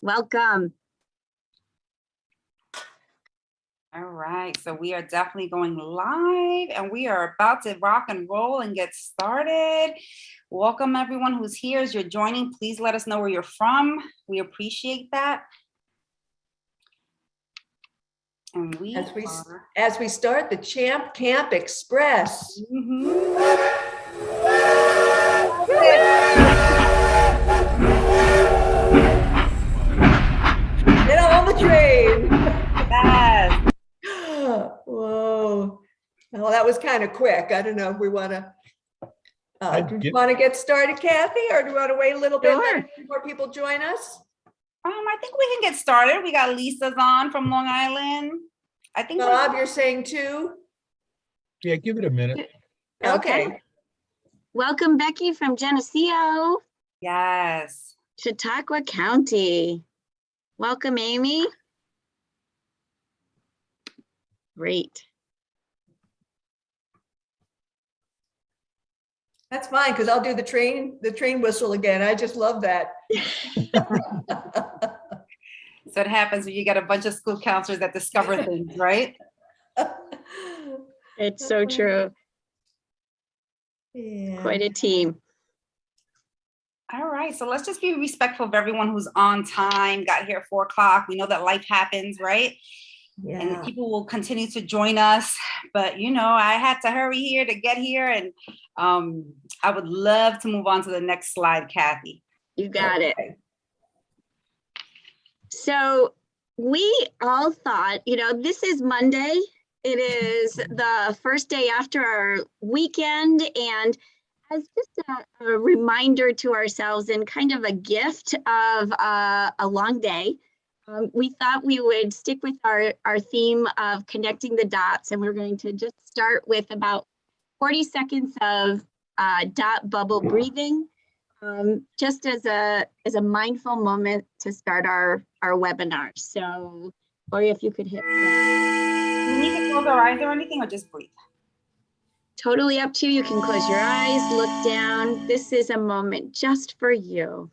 Welcome. All right, so we are definitely going live and we are about to rock and roll and get started. Welcome everyone who's here. As you're joining, please let us know where you're from. We appreciate that. And as we start the Champ Camp Express. Get on the train. Yes. Whoa. Well, that was kind of quick. I don't know if we want to get started, Kathy, or do we want to wait a little bit before people join us? I think we can get started. We got Lisa's on from Long Island. I think Bob, you're saying two? Yeah, give it a minute. Okay. Welcome, Becky from Geneseo. Yes. Chautauqua County. Welcome, Amy. Great. That's fine, because I'll do the train whistle again. I just love that. So it happens when you get a bunch of school counselors that discover things, right? It's so true. Yeah. Quite a team. All right, so let's just be respectful of everyone who's on time, got here at 4 o'clock. We know that life happens, right? Yeah. And people will continue to join us, but you know, I had to hurry here to get here, and I would love to move on to the next slide, Kathy. You got it. So we all thought, this is Monday. It is the first day after our weekend, and as just a reminder to ourselves and kind of a gift of a long day, we thought we would stick with our theme of connecting the dots, and we're going to just start with about 40 seconds of dot bubble breathing, just as a mindful moment to start our webinar. So, Gloria, if you could hit that. Do we need to close our eyes or anything, or just breathe? Totally up to you. You can close your eyes, look down. This is a moment just for you.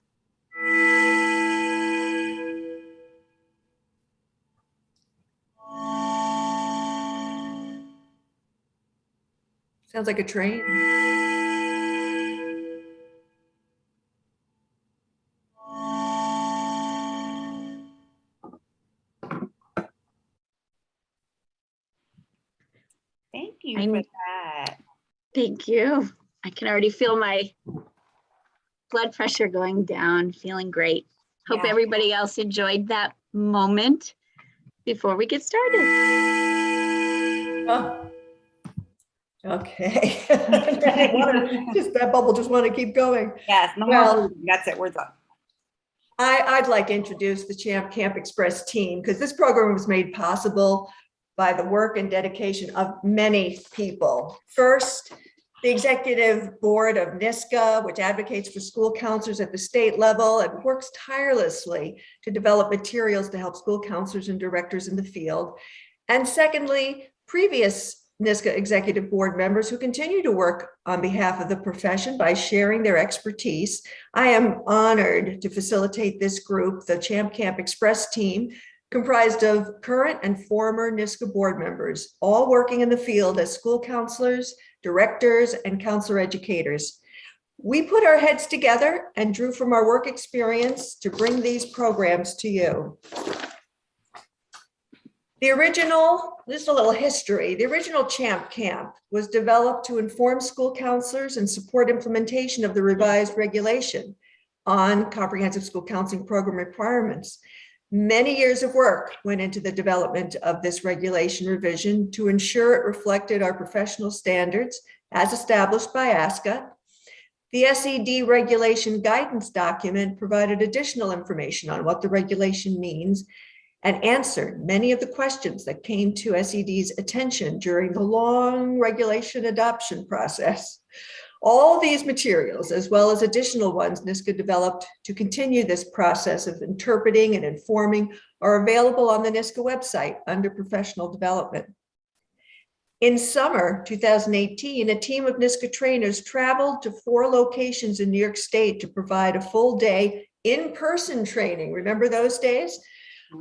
Sounds like a train. Thank you for that. Thank you. I can already feel my blood pressure going down, feeling great. Hope everybody else enjoyed that moment before we get started. Oh. Okay. That bubble just want to keep going. Yes, no more. That's it. We're done. I'd like to introduce the Champ Camp Express team, because this program was made possible by the work and dedication of many people. First, the executive board of NISCA, which advocates for school counselors at the state level and works tirelessly to develop materials to help school counselors and directors in the field. And secondly, previous NISCA executive board members who continue to work on behalf of the profession by sharing their expertise. I am honored to facilitate this group, the Champ Camp Express team, comprised of current and former NISCA board members, all working in the field as school counselors, directors, and counselor educators. We put our heads together and drew from our work experience to bring these programs to you. Just a little history. The original Champ Camp was developed to inform school counselors and support implementation of the revised regulation on comprehensive school counseling program requirements. Many years of work went into the development of this regulation revision to ensure it reflected our professional standards as established by ASCA. The SED regulation guidance document provided additional information on what the regulation means and answered many of the questions that came to SED's attention during the long regulation adoption process. All these materials, as well as additional ones NISCA developed to continue this process of interpreting and informing, are available on the NISCA website under professional development. In summer 2018, a team of NISCA trainers traveled to 4 locations in New York State to provide a full day in-person training, remember those days,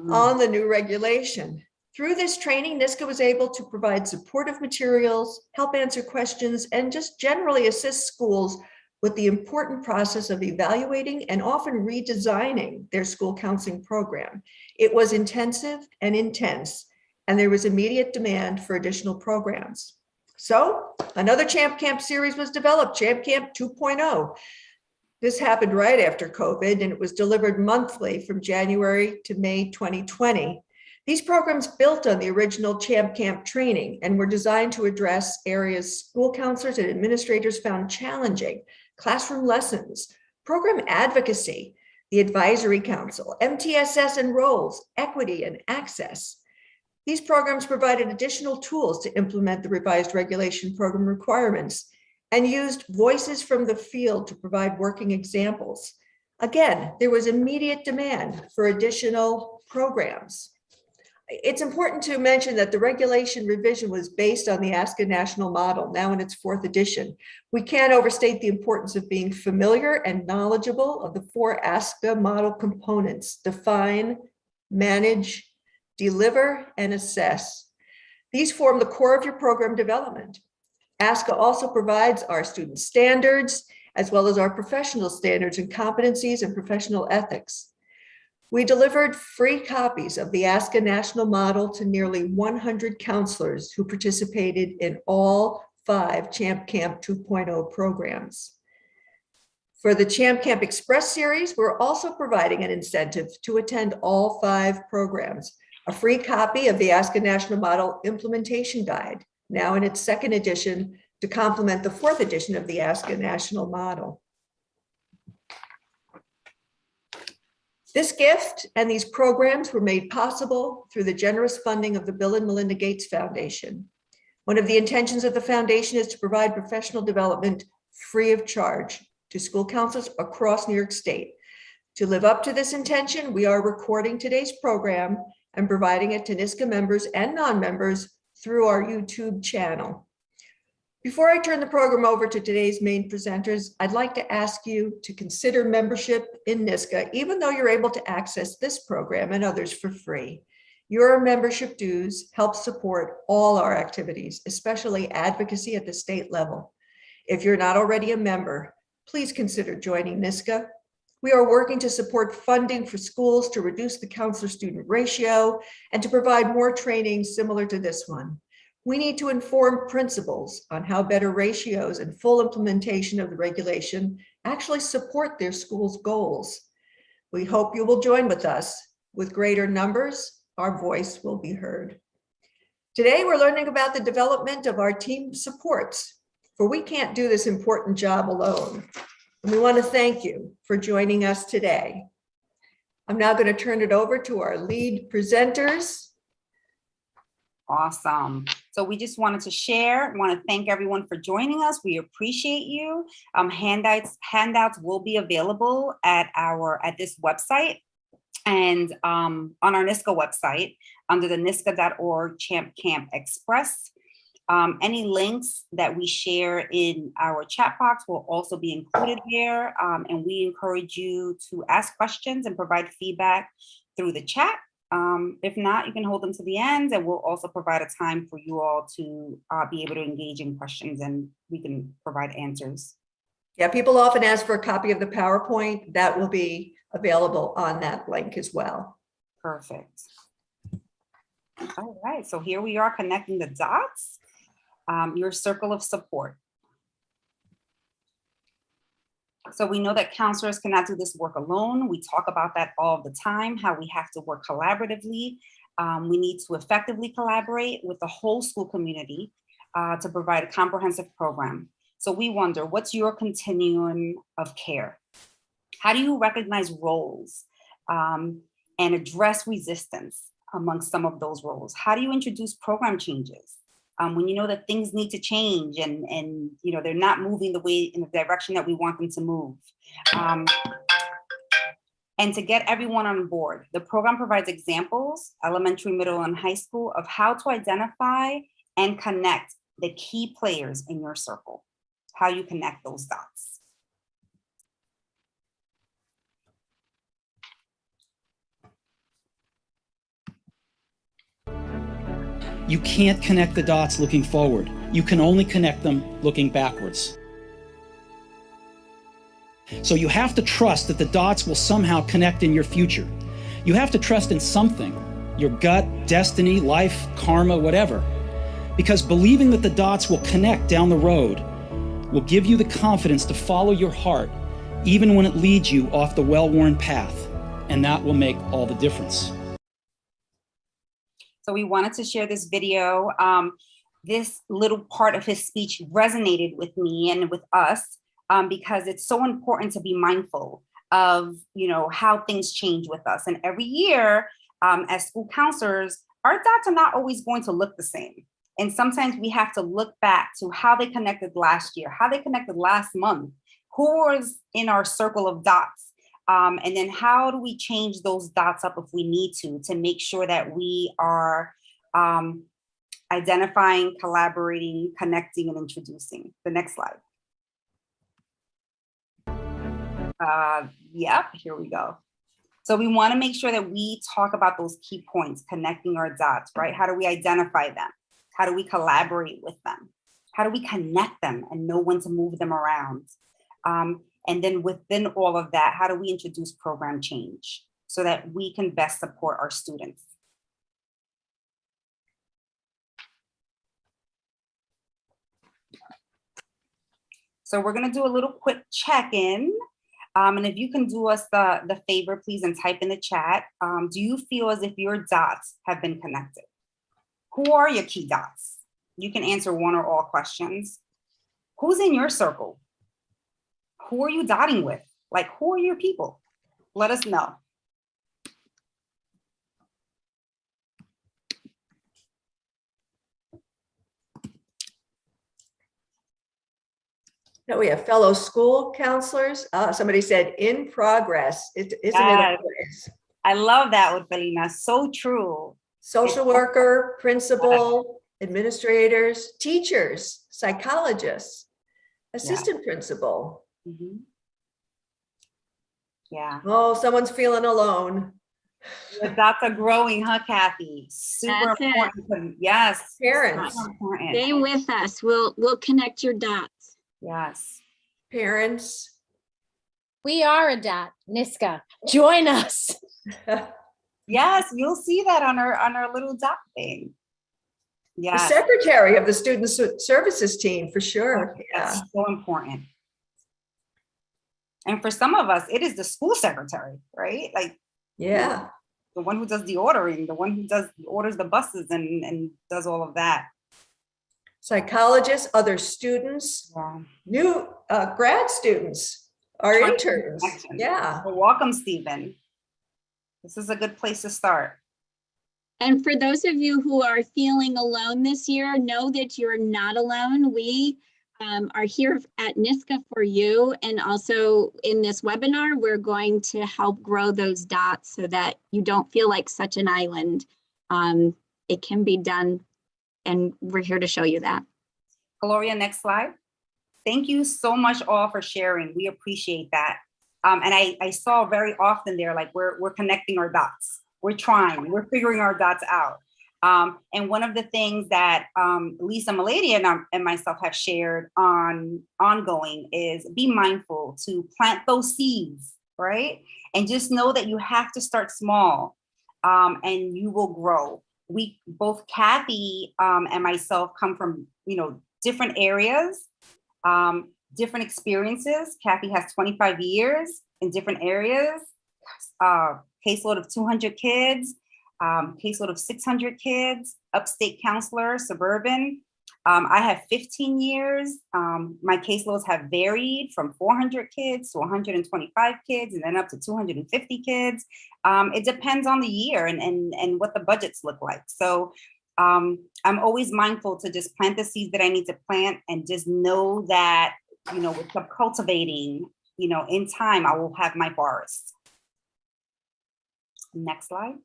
on the new regulation. Through this training, NISCA was able to provide supportive materials, help answer questions, and just generally assist schools with the important process of evaluating and often redesigning their school counseling program. It was intensive and intense, and there was immediate demand for additional programs. So another Champ Camp series was developed, Champ Camp 2.0. This happened right after COVID, and it was delivered monthly from January to May 2020. These programs built on the original Champ Camp training and were designed to address areas school counselors and administrators found challenging: classroom lessons, program advocacy, the advisory council, MTSS and roles, equity and access. These programs provided additional tools to implement the revised regulation program requirements and used voices from the field to provide working examples. Again, there was immediate demand for additional programs. It's important to mention that the regulation revision was based on the ASCA national model, now in its 4th edition. We can't overstate the importance of being familiar and knowledgeable of the 4 ASCA model components: define, manage, deliver, and assess. These form the core of your program development. ASCA also provides our student standards, as well as our professional standards and competencies and professional ethics. We delivered free copies of the ASCA national model to nearly 100 counselors who participated in all 5 Champ Camp 2.0 programs. For the Champ Camp Express series, we're also providing an incentive to attend all 5 programs: a free copy of the ASCA National Model Implementation Guide, now in its 2nd edition, to complement the 4th edition of the ASCA National Model. This gift and these programs were made possible through the generous funding of the Bill and Melinda Gates Foundation. One of the intentions of the foundation is to provide professional development free of charge to school counselors across New York State. To live up to this intention, we are recording today's program and providing it to NISCA members and non-members through our YouTube channel. Before I turn the program over to today's main presenters, I'd like to ask you to consider membership in NISCA, even though you're able to access this program and others for free. Your membership dues help support all our activities, especially advocacy at the state level. If you're not already a member, please consider joining NISCA. We are working to support funding for schools to reduce the counselor-student ratio and to provide more training similar to this one. We need to inform principals on how better ratios and full implementation of the regulation actually support their school's goals. We hope you will join with us. With greater numbers, our voice will be heard. Today, we're learning about the development of our team supports, for we can't do this important job alone. And we want to thank you for joining us today. I'm now going to turn it over to our lead presenters. Awesome. So we just wanted to want to thank everyone for joining us. We appreciate you. Handouts will be available at this website and on our NISCA website under the nisca.org Champ Camp Express. Any links that we share in our chat box will also be included there. And we encourage you to ask questions and provide feedback through the chat. If not, you can hold them to the end, and we'll also provide a time for you all to be able to engage in questions, and we can provide answers. Yeah, people often ask for a copy of the PowerPoint. That will be available on that link as well. Perfect. All right, so here we are connecting the dots, your circle of support. So we know that counselors cannot do this work alone. We talk about that all the time, how we have to work collaboratively. We need to effectively collaborate with the whole school community to provide a comprehensive program. So we wonder, what's your continuum of care? How do you recognize roles and address resistance amongst some of those roles? How do you introduce program changes? When you know that things need to change and you know they're not moving the way in the direction that we want them to move. And to get everyone on board, the program provides examples, elementary, middle, and high school, of how to identify and connect the key players in your circle, how you connect those dots. You can't connect the dots looking forward. You can only connect them looking backwards. So you have to trust that the dots will somehow connect in your future. You have to trust in something, your gut, destiny, life, karma, whatever. Because believing that the dots will connect down the road will give you the confidence to follow your heart, even when it leads you off the well-worn path. And that will make all the difference. So we wanted to share this video. This little part of his speech resonated with me and with us because it's so important to be mindful of, how things change with us. And every year, as school counselors, our dots are not always going to look the same. And sometimes we have to look back to how they connected last year, how they connected last month, who was in our circle of dots. And then how do we change those dots up if we need to make sure that we are identifying, collaborating, connecting, and introducing. The next slide. Yep, here we go. So we want to make sure that we talk about those key points, connecting our dots, right? How do we identify them? How do we collaborate with them? How do we connect them and know when to move them around? And then within all of that, how do we introduce program change so that we can best support our students? So we're going to do a little quick check-in. And if you can do us the favor, please, and type in the chat. Do you feel as if your dots have been connected? Who are your key dots? You can answer one or all questions. Who's in your circle? Who are you dotting with? Like, who are your people? Let us know. Now we have fellow school counselors. Somebody said in progress. Isn't it always? I love that with Felina. So true. Social worker, principal, administrators, teachers, psychologists, assistant principal. Mm-hmm. Yeah. Oh, someone's feeling alone. The dots are growing, huh, Kathy? Super That's important. Yes. Parents. Stay with us. We'll connect your dots. Yes. Parents. We are a dot, Niska. Join us. Yes, you'll see that on our little dot thing. The Yeah. secretary of the student services team, for sure. That's Yeah. so important. And for some of us, it is the school secretary, right? Like, Yeah. the one who does the ordering, the one who orders the buses and does all of that. Psychologists, other students, Yeah. new grad students, our interns. Yeah. Well, welcome, Stephen. This is a good place to start. And for those of you who are feeling alone this year, know that you're not alone. We are here at NISCA for you. And also in this webinar, we're going to help grow those dots so that you don't feel like such an island. It can be done, and we're here to show you that. Gloria, next slide. Thank you so much all for sharing. We appreciate that. And I saw very often there, like we're connecting our dots. We're trying, we're figuring our dots out. And one of the things that Lisa Milady and myself have shared ongoing is be mindful to plant those seeds, right? And just know that you have to start small and you will grow. We both, Kathy and myself, come from, different areas, different experiences. Kathy has 25 years in different areas, caseload of 200 kids, caseload of 600 kids, upstate counselor, suburban. I have 15 years. My caseloads have varied from 400 kids to 125 kids and then up to 250 kids. It depends on the year and what the budgets look like. So I'm always mindful to just plant the seeds that I need to plant and just know that, with the cultivating, in time, I will have my forest. Next slide.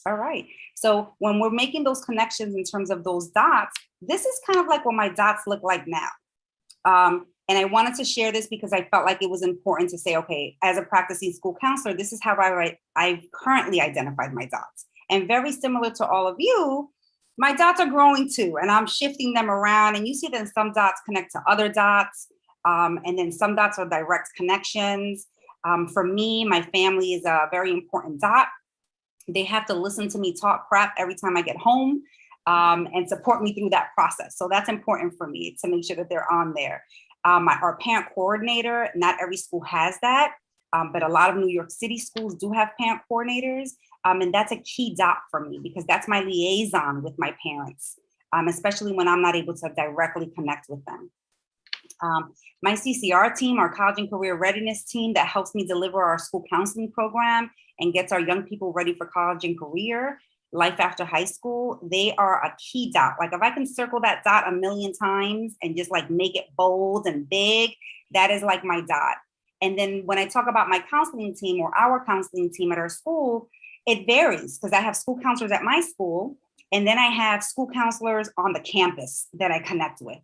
All right. So when we're making those connections in terms of those dots, this is kind of like what my dots look like now. And I wanted to share this because I felt like it was important to say, okay, as a practicing school counselor, this is how I've currently identified my dots. And very similar to all of you, My dots are growing too, and I'm shifting them around. And you see that some dots connect to other dots, and then some dots are direct connections. For me, my family is a very important dot. They have to listen to me talk crap every time I get home, and support me through that process. So that's important for me to make sure that they're on there. Our parent coordinator, not every school has that, but a lot of New York City schools do have parent coordinators. And that's a key dot for me because that's my liaison with my parents, especially when I'm not able to directly connect with them. My CCR team, our college and career readiness team that helps me deliver our school counseling program and gets our young people ready for college and career, life after high school, they are a key dot. Like if I can circle that dot a million times and just like make it bold and big, that is like my dot. And then when I talk about my counseling team or our counseling team at our school, it varies because I have school counselors at my school, and then I have school counselors on the campus that I connect with.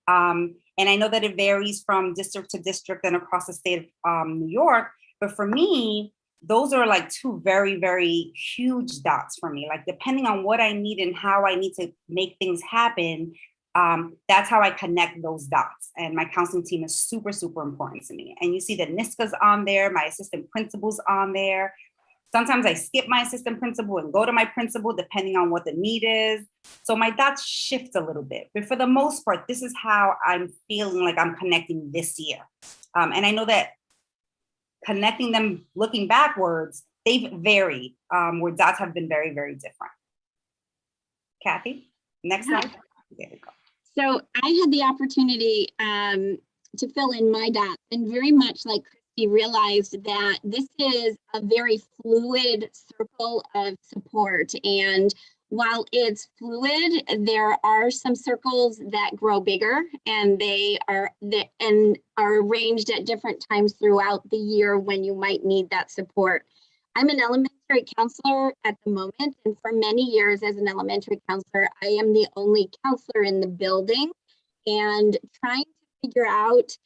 And I know that it varies from district to district and across the state of New York. But for me, those are like two very, very huge dots for me. Like depending on what I need and how I need to make things happen, that's how I connect those dots. And my counseling team is super, super important to me. And you see that NISCA's on there, my assistant principal's on there. Sometimes I skip my assistant principal and go to my principal depending on what the need is. So my dots shift a little bit, but for the most part, this is how I'm feeling like I'm connecting this year. And I know that connecting them looking backwards, they've varied, where dots have been very, very different. Kathy, next slide. There we go. So I had the opportunity to fill in my dots, and very much like Christy realized that this is a very fluid circle of support. And while it's fluid, there are some circles that grow bigger, and they are arranged at different times throughout the year when you might need that support. I'm an elementary counselor at the moment, and for many years as an elementary counselor, I am the only counselor in the building, and trying to figure out,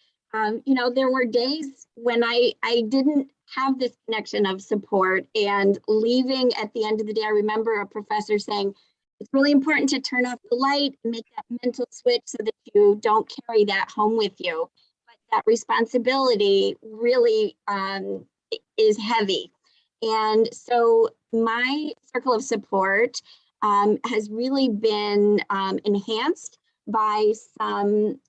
there were days when I didn't have this connection of support, and leaving at the end of the day, I remember a professor saying, it's really important to turn off the light and make that mental switch so that you don't carry that home with you. But that responsibility really is heavy. And so my circle of support has really been enhanced by some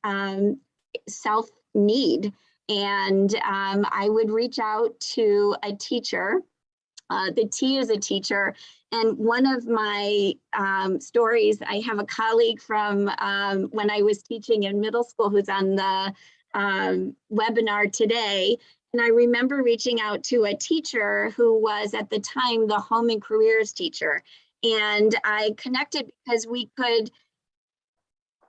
self-need. And I would reach out to a teacher. The T is a teacher. And one of my stories, I have a colleague from when I was teaching in middle school who's on the webinar today. And I remember reaching out to a teacher who was at the time the home and careers teacher. And I connected because we could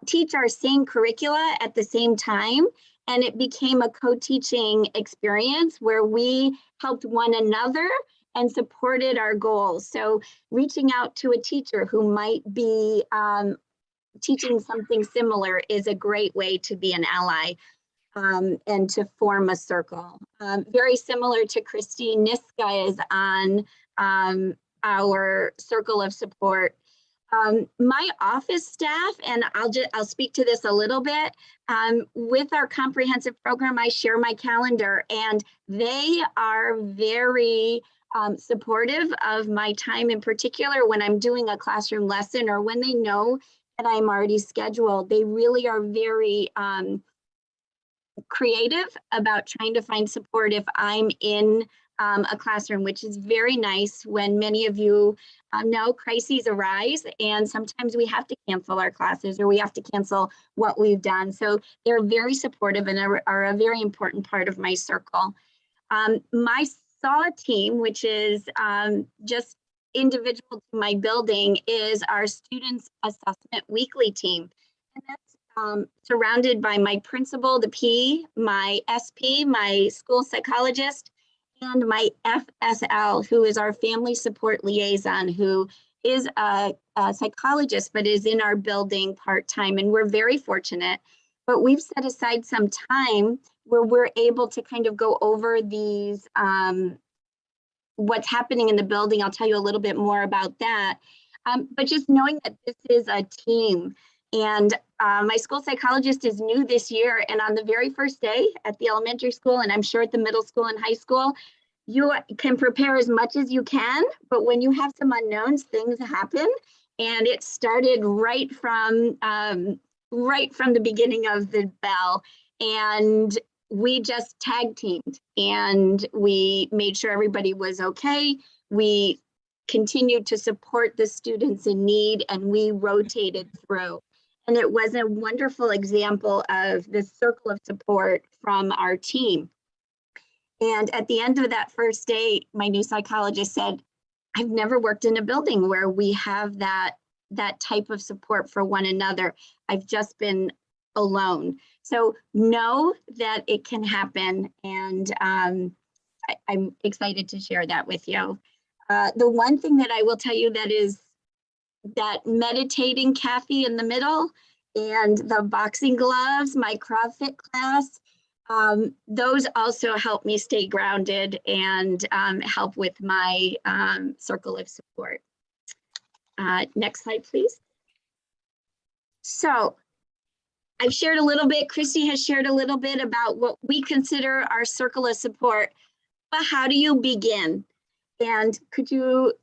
teach our same curricula at the same time. And it became a co-teaching experience where we helped one another and supported our goals. So reaching out to a teacher who might be teaching something similar is a great way to be an ally. And to form a circle. Very similar to Christine, Niska is on our circle of support. My office staff, and I'll speak to this a little bit, with our comprehensive program, I share my calendar, and they are very supportive of my time, in particular when I'm doing a classroom lesson or when they know that I'm already scheduled. They really are very creative about trying to find support if I'm in a classroom, which is very nice when many of you know crises arise, and sometimes we have to cancel our classes or we have to cancel what we've done. So they're very supportive and are a very important part of my circle. My SAW team, which is just individual to my building, is our Students Assessment Weekly team. And that's surrounded by my principal, the P, my SP, my school psychologist, and my FSL, who is our family support liaison, who is a psychologist, but is in our building part-time. And we're very fortunate, but we've set aside some time where we're able to kind of go over these, what's happening in the building. I'll tell you a little bit more about that. but just knowing that this is a team. And my school psychologist is new this year, and on the very first day at the elementary school, and I'm sure at the middle school and high school, you can prepare as much as you can, but when you have some unknowns, things happen. And it started right from the beginning of the bell, and we just tag teamed, and we made sure everybody was okay. We continued to support the students in need, and we rotated through. And it was a wonderful example of this circle of support from our team. And at the end of that first day, my new psychologist said, I've never worked in a building where we have that type of support for one another. I've just been alone. So know that it can happen. And I'm excited to share that with you. The one thing that I will tell you that meditating Kathy in the middle and the boxing gloves, my CrossFit class, those also help me stay grounded and help with my circle of support. Next slide, please. So I've shared a little bit, Christy has shared a little bit about what we consider our circle of support, but how do you begin? And could you,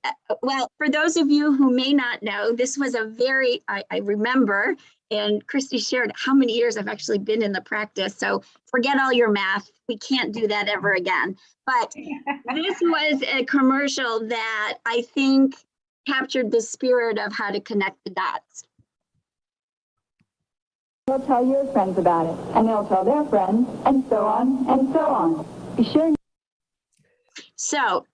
well, for those of you who may not know, this was a very, I remember, and Christy shared how many years I've actually been in the practice. So forget all your math. We can't do that ever again. But this was a commercial that I think captured the spirit of how to connect the dots. You'll tell your friends about it, and they'll tell their friends, and so on and so on. Be sure. So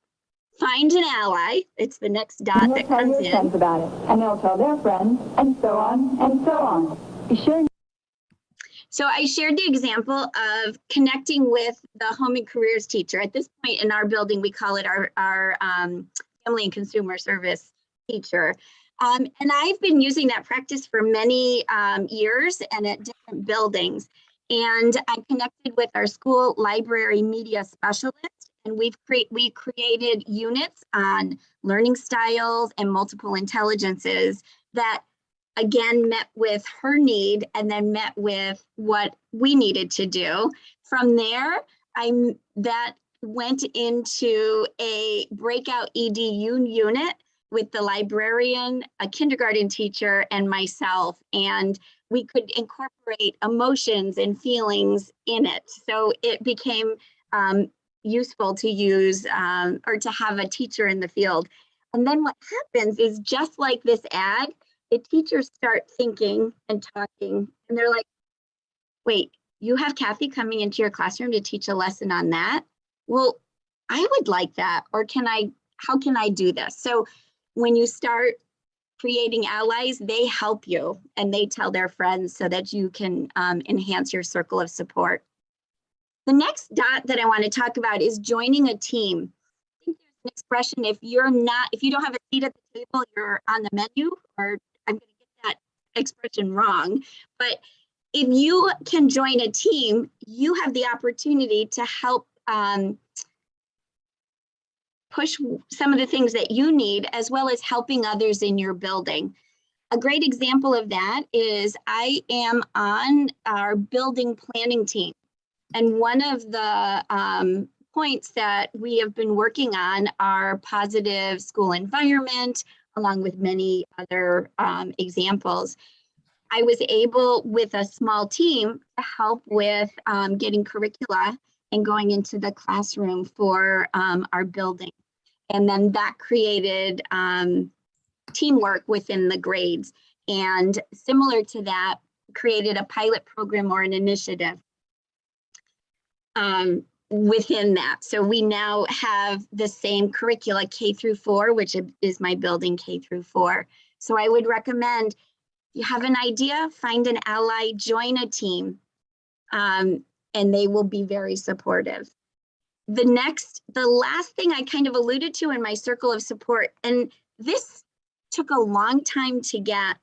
find an ally. It's the next dot that tell comes your friends in. about it, and they'll tell their friends, and so on and so on. Be sure. So I shared the example of connecting with the home and careers teacher. At this point in our building, we call it our family and consumer service teacher. And I've been using that practice for many years and at different buildings. And I connected with our school library media specialist, and we created units on learning styles and multiple intelligences that again met with her need and then met with what we needed to do. From there, that went into a breakout EDU unit with the librarian, a kindergarten teacher, and myself. And we could incorporate emotions and feelings in it. So it became useful to use or to have a teacher in the field. And then what happens is, just like this ad, the teachers start thinking and talking, and they're like, wait, you have Kathy coming into your classroom to teach a lesson on that? Well, I would like that. Or how can I do this? So when you start creating allies, they help you and they tell their friends so that you can enhance your circle of support. The next dot that I want to talk about is joining a team. I think there's an expression, if you don't have a seat at the table, you're on the menu, or I'm going to get that expression wrong. But if you can join a team, you have the opportunity to help push some of the things that you need, as well as helping others in your building. A great example of that is I am on our building planning team. And one of the points that we have been working on are positive school environment, along with many other examples. I was able, with a small team, to help with getting curricula and going into the classroom for our building. And then that created teamwork within the grades. And similar to that, created a pilot program or an initiative within that. So we now have the same curricula K-4, which is my building K-4. So I would recommend, if you have an idea, find an ally, join a team, and they will be very supportive. The last thing I kind of alluded to in my circle of support, and this took a long time to get,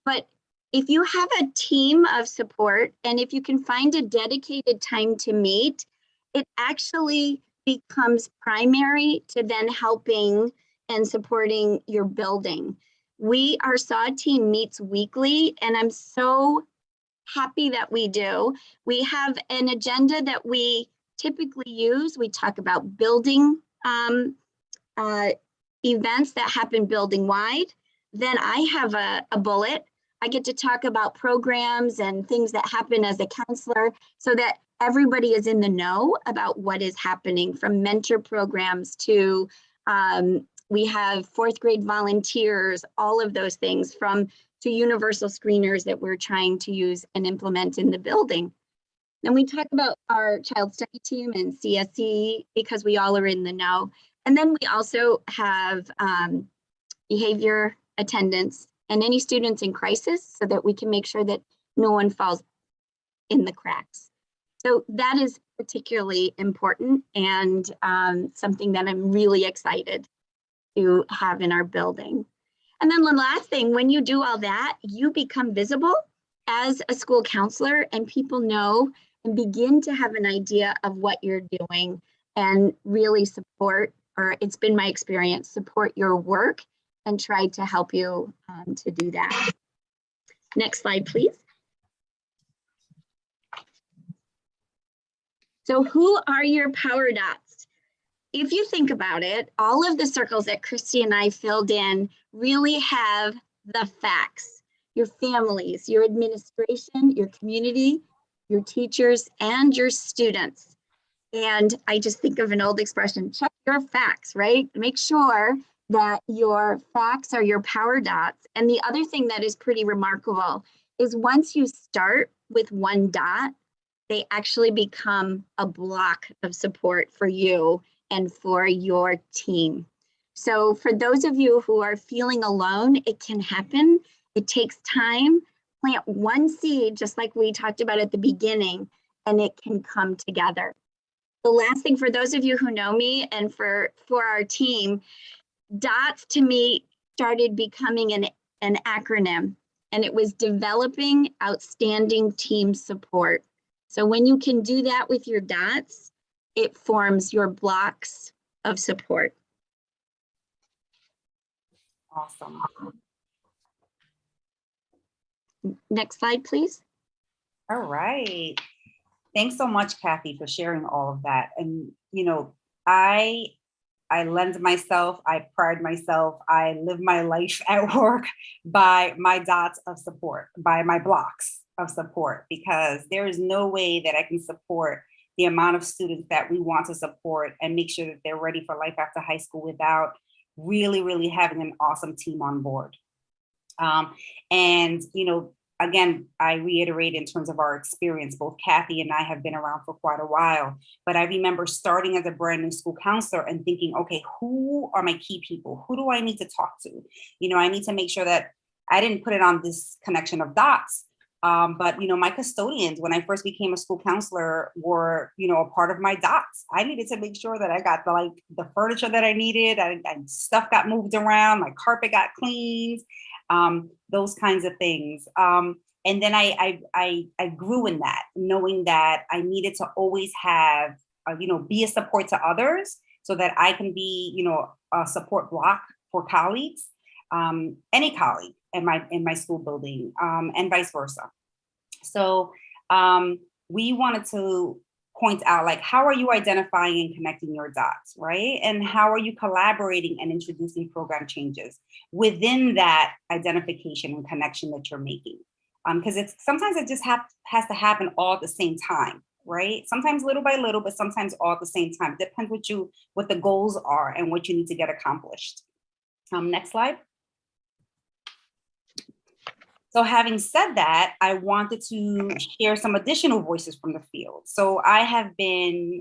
but if you have a team of support and if you can find a dedicated time to meet, it actually becomes primary to then helping and supporting your building. Our SAW team meets weekly, and I'm so happy that we do. We have an agenda that we typically use. We talk about building events that happen building wide. Then I have a bullet. I get to talk about programs and things that happen as a counselor so that everybody is in the know about what is happening, from mentor programs to we have fourth grade volunteers, all of those things, to universal screeners that we're trying to use and implement in the building. Then we talk about our child study team and CSE because we all are in the know. And then we also have behavior, attendance, and any students in crisis so that we can make sure that no one falls in the cracks. So that is particularly important and something that I'm really excited to have in our building. And then the last thing, when you do all that, you become visible as a school counselor and people know and begin to have an idea of what you're doing and really support, or it's been my experience, support your work and try to help you to do that. Next slide, please. So who are your power dots? If you think about it, all of the circles that Christy and I filled in really have the facts, your families, your administration, your community, your teachers, and your students. And I just think of an old expression, check your facts, right? Make sure that your facts are your power dots. And the other thing that is pretty remarkable is once you start with one dot, they actually become a block of support for you and for your team. So for those of you who are feeling alone, it can happen. It takes time. Plant one seed, just like we talked about at the beginning, and it can come together. The last thing for those of you who know me and for our team, DOTS to me started becoming an acronym, and it was developing outstanding team support. So when you can do that with your dots, it forms your blocks of support. Awesome. Next slide, please. All right. Thanks so much, Kathy, for sharing all of that. And, you know, I lend myself, I pride myself, I live my life at work by my dots of support, by my blocks of support, because there is no way that I can support the amount of students that we want to support and make sure that they're ready for life after high school without really, really having an awesome team on board. And, you know, again, I reiterate in terms of our experience, both Kathy and I have been around for quite a while, but I remember starting as a brand new school counselor and thinking, okay, who are my key people? Who do I need to talk to? You know, I need to make sure that I didn't put it on this connection of dots. But, you know, my custodians, when I first became a school counselor, were, you know, a part of my dots. I needed to make sure that I got the furniture that I needed. Stuff got moved around, my carpet got cleaned, those kinds of things. And then I grew in that, knowing that I needed to always have, you know, be a support to others so that I can be, you know, a support block for colleagues, any colleague in my school building, and vice versa. So we wanted to point out, like, how are you identifying and connecting your dots, right? And how are you collaborating and introducing program changes within that identification and connection that you're making? Because sometimes it just has to happen all at the same time, right? Sometimes little by little, but sometimes all at the same time. It depends what the goals are and what you need to get accomplished. Next slide. So having said that, I wanted to share some additional voices from the field. So I have been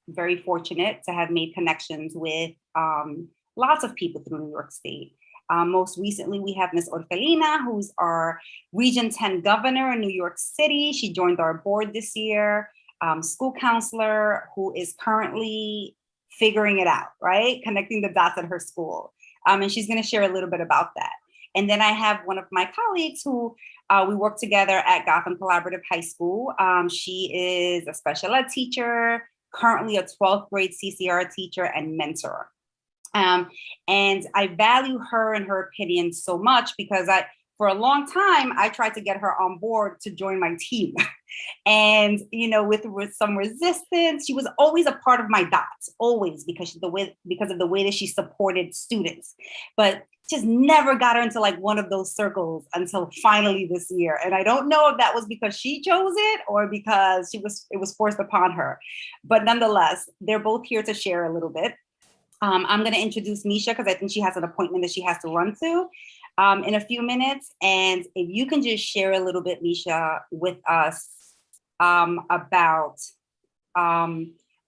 very fortunate to have made connections with lots of people through New York State. Most recently, we have Ms. Orfelina, who's our Region 10 governor in New York City. She joined our board this year. School counselor who is currently figuring it out, right? Connecting the dots at her school. And she's going to share a little bit about that. And then I have one of my colleagues who we work together at Gotham Collaborative High School. She is a special ed teacher, currently a 12th grade CCR teacher and mentor. And I value her and her opinion so much because for a long time, I tried to get her on board to join my team. And, with some resistance, she was always a part of my dots, always, because of the way that she supported students, but just never got her into like one of those circles until finally this year. And I don't know if that was because she chose it or because it was forced upon her. But nonetheless, they're both here to share a little bit. I'm going to introduce Misha because I think she has an appointment that she has to run to in a few minutes. And if you can just share a little bit, Misha, with us about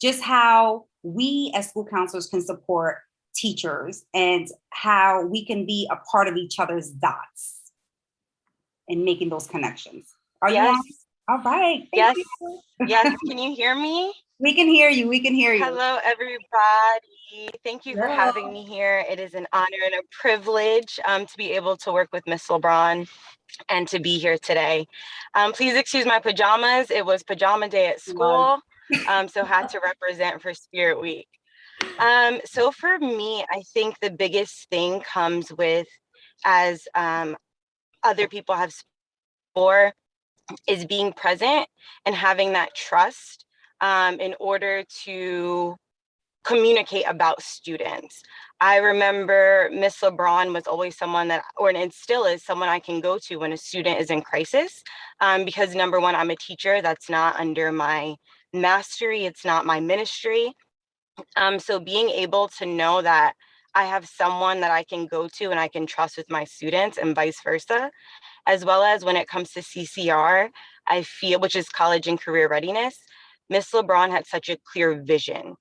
just how we as school counselors can support teachers and how we can be a part of each other's dots and making those connections. Are you on? All right. Yes. Yes. Can you hear me? We can hear you. We can hear you. Hello, everybody. Thank you for having me here. It is an honor and a privilege to be able to work with Miss LeBron and to be here today. Please excuse my pajamas. It was pajama day at school, so had to represent for Spirit Week. So for me, I think the biggest thing comes with, as other people have spoken, is being present and having that trust in order to communicate about students. I remember Miss LeBron was always someone and still is someone I can go to when a student is in crisis, because number one, I'm a teacher. That's not under my mastery. It's not my ministry. So being able to know that I have someone that I can go to and I can trust with my students and vice versa, as well as when it comes to CCR, I feel, which is college and career readiness, Miss LeBron had such a clear vision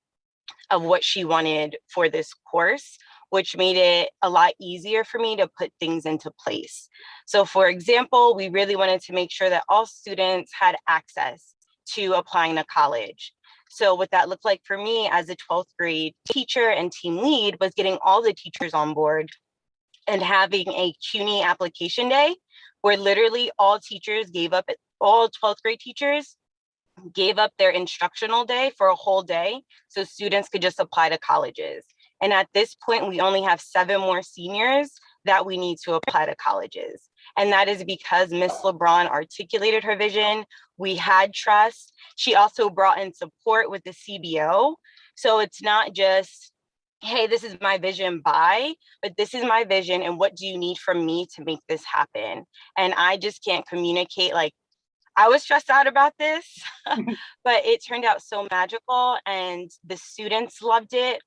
of what she wanted for this course, which made it a lot easier for me to put things into place. So for example, we really wanted to make sure that all students had access to applying to college. So what that looked like for me as a 12th grade teacher and team lead was getting all the teachers on board and having a CUNY application day where literally all 12th grade teachers gave up their instructional day for a whole day so students could just apply to colleges. And at this point, we only have 7 more seniors that we need to apply to colleges. And that is because Miss LeBron articulated her vision. We had trust. She also brought in support with the CBO. So it's not just, hey, this is my vision, bye, but this is my vision and what do you need from me to make this happen? And I just can't communicate. Like, I was stressed out about this, but it turned out so magical and the students loved it.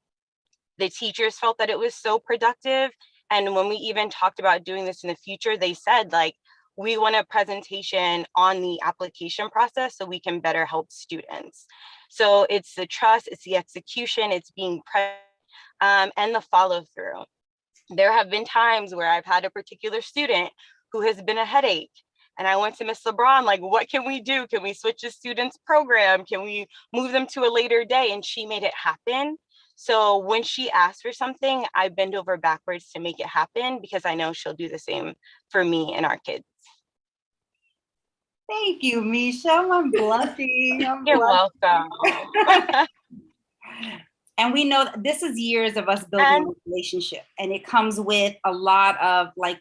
The teachers felt that it was so productive. And when we even talked about doing this in the future, they said, like, we want a presentation on the application process so we can better help students. So it's the trust, it's the execution, it's being present, and the follow through. There have been times where I've had a particular student who has been a headache. And I went to Miss LeBron, like, what can we do? Can we switch the student's program? Can we move them to a later day? And she made it happen. So when she asks for something, I bend over backwards to make it happen because I know she'll do the same for me and our kids. Thank you, Misha. I'm blushing. You're welcome. And we know that this is years of us building a relationship, and it comes with a lot of, like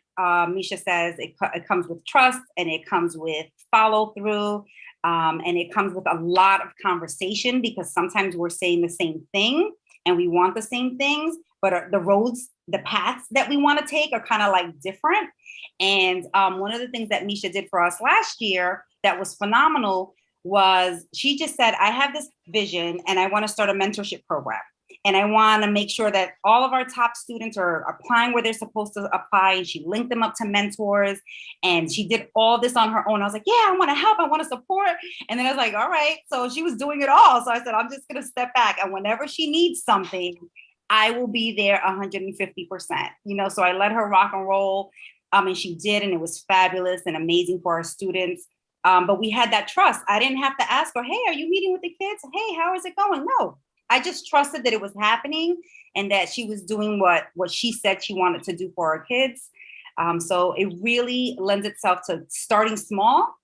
Misha says, it comes with trust, and it comes with follow through, and it comes with a lot of conversation because sometimes we're saying the same thing and we want the same things, but the paths that we want to take are kind of like different. And one of the things that Misha did for us last year that was phenomenal was she just said, I have this vision and I want to start a mentorship program. And I want to make sure that all of our top students are applying where they're supposed to apply. And she linked them up to mentors. And she did all this on her own. I was like, yeah, I want to help. I want to support. And then I was like, all right. So she was doing it all. So I said, I'm just going to step back. And whenever she needs something, I will be there 150%. So I let her rock and roll. And she did. And it was fabulous and amazing for our students. But we had that trust. I didn't have to ask her, hey, are you meeting with the kids? Hey, how is it going? No, I just trusted that it was happening and that she was doing what she said she wanted to do for our kids. So it really lends itself to starting small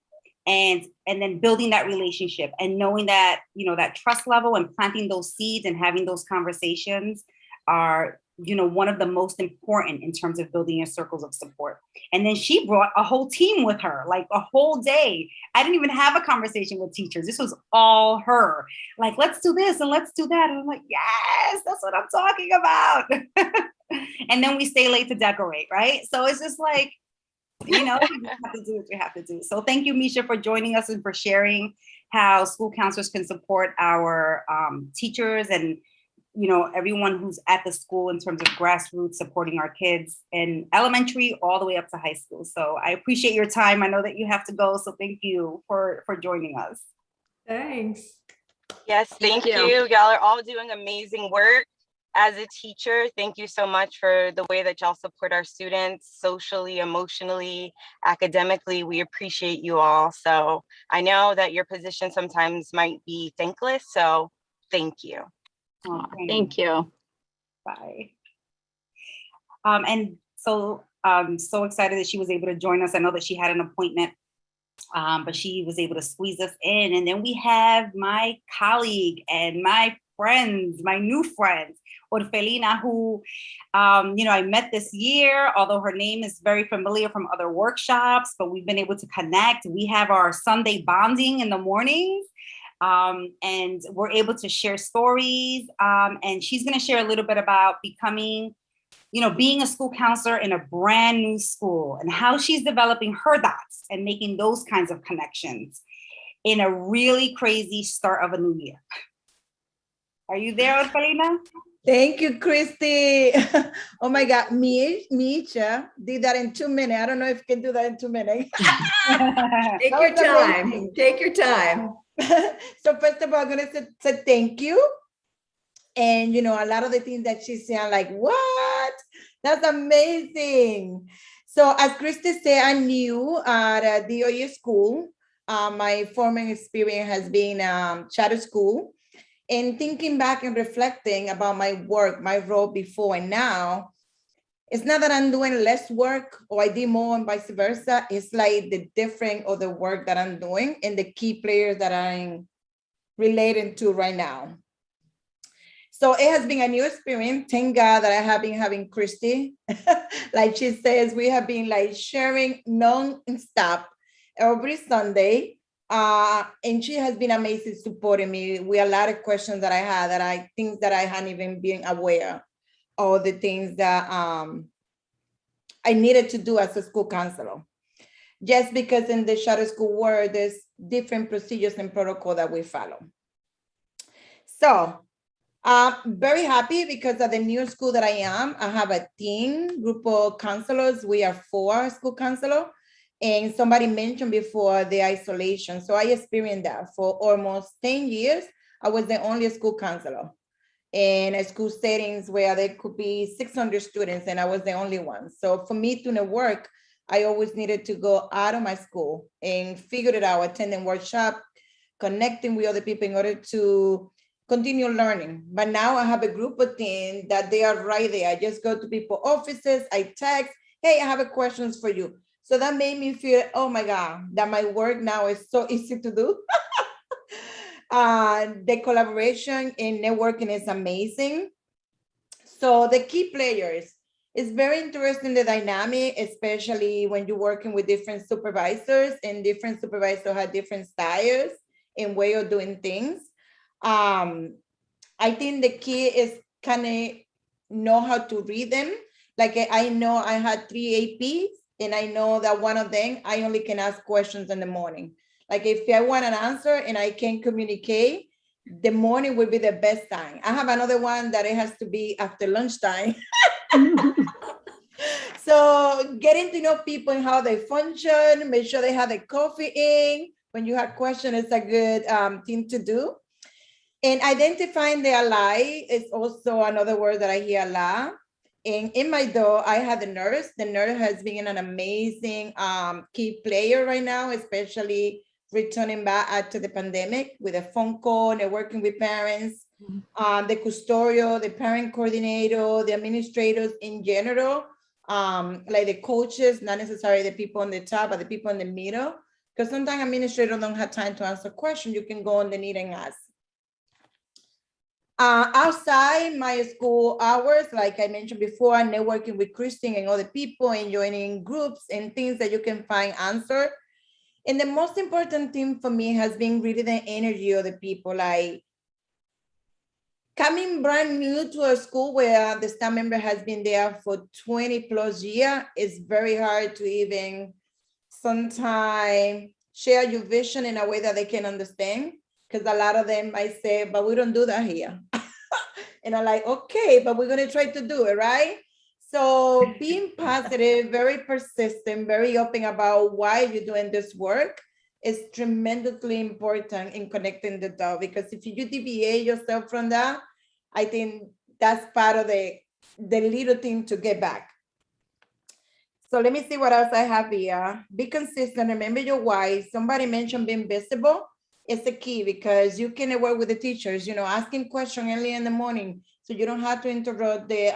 and then building that relationship and knowing that, that trust level and planting those seeds and having those conversations are one of the most important in terms of building your circles of support. And then she brought a whole team with her, like a whole day. I didn't even have a conversation with teachers. This was all her. Like, let's do this and let's do that. And I'm like, yes, that's what I'm talking about. And then we stay late to decorate, right? So it's just like, we have to do what we have to do. So thank you, Misha, for joining us and for sharing how school counselors can support our teachers and everyone who's at the school in terms of grassroots supporting our kids in elementary all the way up to high school. So I appreciate your time. I know that you have to go, so thank you for joining us. Thanks. Yes, thank you. Y'all are all doing amazing work. As a teacher, thank you so much for the way that y'all support our students socially, emotionally, academically. We appreciate you all. So I know that your position sometimes might be thankless, so thank you. Oh, thank you. Bye. And so I'm so excited that she was able to join us. I know that she had an appointment, but she was able to squeeze us in. And then we have my colleague and my friends, my new friends, Orfelina, who, I met this year, although her name is very familiar from other workshops, but we've been able to connect. We have our Sunday bonding in the mornings. And we're able to share stories. And she's going to share a little bit about becoming, being a school counselor in a brand new school and how she's developing her dots and making those kinds of connections in a really crazy start of a new year. Are you there, Orfelina? Thank you, Christy. Oh my God, Misha did that in 2 minutes. I don't know if you can do that in 2 minutes. Take your time. Amazing. Take your time. So first of all, I'm gonna say thank you. And a lot of the things that she's saying, like, what? That's amazing. So as Christy said, I'm new at the DOE school. My former experience has been charter school. And thinking back and reflecting about my work, my role before and now, it's not that I'm doing less work or I did more and vice versa. It's like the difference of the work that I'm doing and the key players that I'm relating to right now. So it has been a new experience. Thank God that I have been having Christy. Like she says, we have been like sharing non-stop every Sunday. And she has been amazing supporting me with a lot of questions that I had, things that I hadn't even been aware of, the things that I needed to do as a school counselor. Just because in the charter school world, there's different procedures and protocol that we follow. So very happy because at the new school that I am, I have a team, group of counselors. We are 4 school counselors. And somebody mentioned before the isolation. So I experienced that for almost 10 years. I was the only school counselor in a school settings where there could be 600 students and I was the only one. So for me to work, I always needed to go out of my school and figure it out, attending workshop, connecting with other people in order to continue learning. But now I have a group of team that they are right there. I just go to people's offices, I text, hey, I have a questions for you. So that made me feel, oh my God, that my work now is so easy to do. The collaboration and networking is amazing. So the key players, it's very interesting, the dynamic, especially when you're working with different supervisors and different supervisors have different styles and way of doing things. I think the key is kind of know how to read them. Like I know I had 3 APs and I know that one of them, I only can ask questions in the morning. Like if I want an answer and I can communicate, the morning will be the best time. I have another one that it has to be after lunchtime. So getting to know people and how they function, make sure they have the coffee in. When you have questions, it's a good thing to do. And identifying the ally is also another word that I hear a lot. And in my door, I had the nurse. The nurse has been an amazing key player right now, especially returning back after the pandemic with a phone call and working with parents, the custodial, the parent coordinator, the administrators in general, like the coaches, not necessarily the people on the top, but the people in the middle. Because sometimes administrators don't have time to answer questions. You can go on the need and ask. Outside my school hours, like I mentioned before, networking with Christine and other people and joining groups and things that you can find answer. And the most important thing for me has been really the energy of the people. Like coming brand new to a school where the staff member has been there for 20 plus years, it's very hard to even sometimes share your vision in a way that they can understand. Because a lot of them might say, but we don't do that here. And I'm like, okay, but we're gonna try to do it, right? So being positive, very persistent, very open about why you're doing this work is tremendously important in connecting the dots. Because if you deviate yourself from that, I think that's part of the little thing to get back. So let me see what else I have here. Be consistent, remember your why. Somebody mentioned being visible. It's the key because you can work with the teachers, asking questions early in the morning so you don't have to interrupt the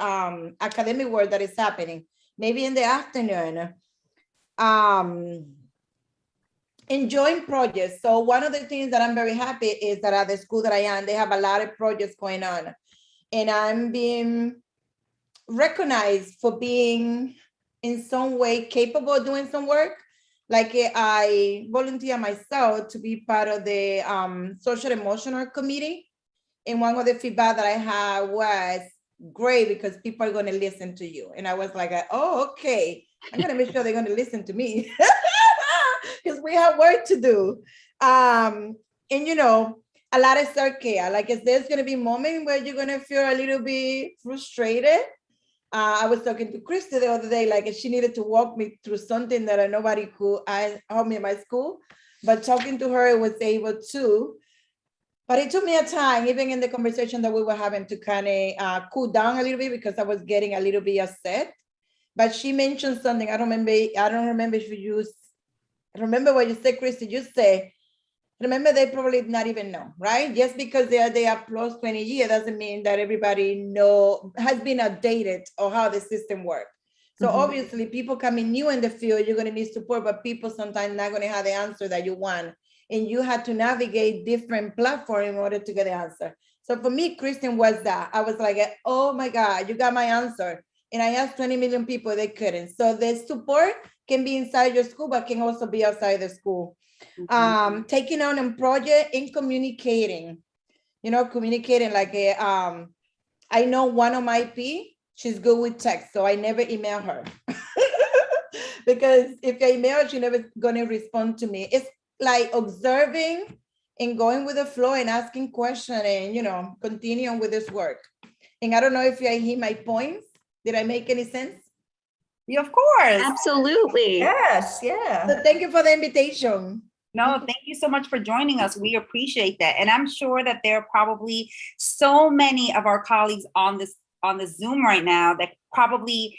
academic work that is happening. Maybe in the afternoon. Enjoying projects. So one of the things that I'm very happy is that at the school that I am, they have a lot of projects going on. And I'm being recognized for being in some way capable of doing some work. Like I volunteer myself to be part of the social emotional committee. And one of the feedback that I had was great because people are going to listen to you. And I was like, oh, okay. I'm going to make sure they're going to listen to me because we have work to do. And, a lot of self-care. Like there's going to be moments where you're going to feel a little bit frustrated. I was talking to Christy the other day, like she needed to walk me through something that nobody could help me in my school, but talking to her, I was able to. But it took me a time, even in the conversation that we were having, to kind of cool down a little bit because I was getting a little bit upset. But she mentioned something. I don't remember if you used. Remember what you said, Christy? You say, remember, they probably not even know, right? Just because they are plus 20 years doesn't mean that everybody has been updated or how the system works. So obviously people coming new in the field, you're going to need support, but people sometimes not going to have the answer that you want. And you had to navigate different platforms in order to get the answer. So for me, Kristen was that. I was like, oh my God, you got my answer. And I asked 20 million people, they couldn't. So the support can be inside your school, but can also be outside the school. Taking on a project and communicating, communicating like I know one of my P, she's good with text, so I never email her because if I email her, she's never gonna respond to me. It's like observing and going with the flow and asking questions and continuing with this work. And I don't know if I hear my points. Did I make any sense? Yeah, of course. Absolutely. Yes, yeah. So thank you for the invitation. No, thank you so much for joining us. We appreciate that. And I'm sure that there are probably so many of our colleagues on this Zoom right now that probably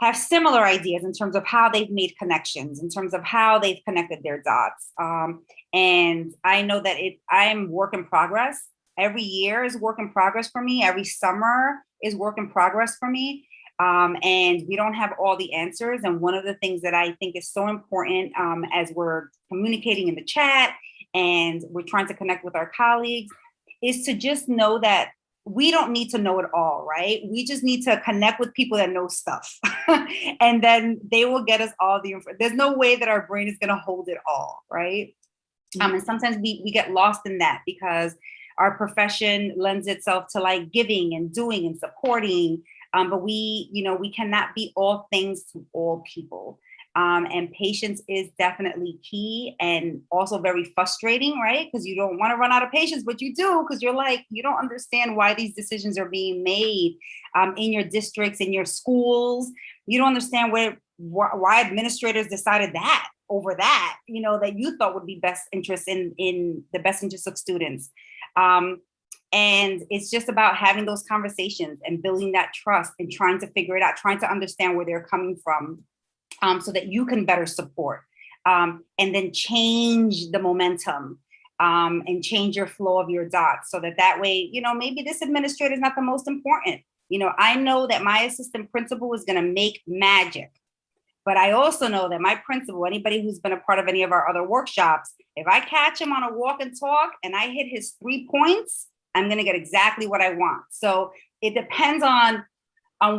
have similar ideas in terms of how they've made connections, in terms of how they've connected their dots. And I know that I'm work in progress. Every year is work in progress for me. Every summer is work in progress for me. And we don't have all the answers. And one of the things that I think is so important as we're communicating in the chat and we're trying to connect with our colleagues is to just know that we don't need to know it all, right? We just need to connect with people that know stuff. And then they will get us all the information. There's no way that our brain is going to hold it all, right? And sometimes we get lost in that because our profession lends itself to like giving and doing and supporting. But we cannot be all things to all people. And patience is definitely key and also very frustrating, right? Because you don't want to run out of patience, but you do because you're like, you don't understand why these decisions are being made in your districts, in your schools. You don't understand why administrators decided that over that, that you thought would be best interest in the best interest of students. And it's just about having those conversations and building that trust and trying to figure it out, trying to understand where they're coming from so that you can better support and then change the momentum and change your flow of your dots so that way, maybe this administrator is not the most important. I know that my assistant principal is going to make magic, but I also know that my principal, anybody who's been a part of any of our other workshops, if I catch him on a walk and talk and I hit his 3 points, I'm going to get exactly what I want. So it depends on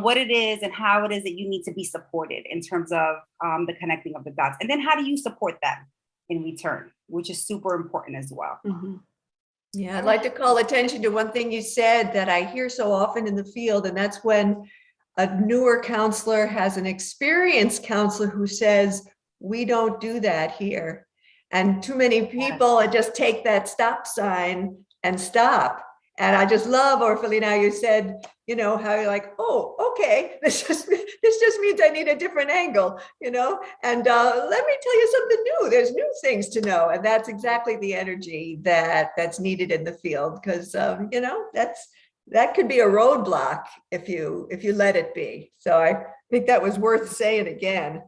what it is and how it is that you need to be supported in terms of the connecting of the dots. And then how do you support them in return, which is super important as well. Mhm. Yeah, I'd like to call attention to one thing you said that I hear so often in the field, and that's when a newer counselor has an experienced counselor who says, we don't do that here. And too many people just take that stop sign and stop. And I just love, Orphalina, how you said, you know, how you're like, oh, okay, this just means I need a different angle, you know, and let me tell you something new. There's new things to know. And that's exactly the energy that's needed in the field, because, you know, that could be a roadblock if you let it be. So I think that was worth saying again.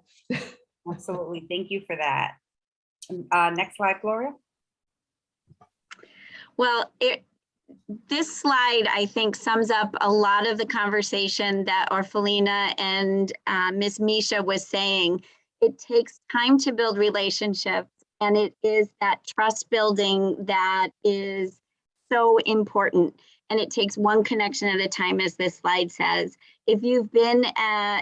Absolutely. Thank you for that. Next slide, Gloria. Well, this slide, I think, sums up a lot of the conversation that Orphalina and Ms. Misha was saying. It takes time to build relationships, and it is that trust building that is so important. And it takes one connection at a time, as this slide says. If you've been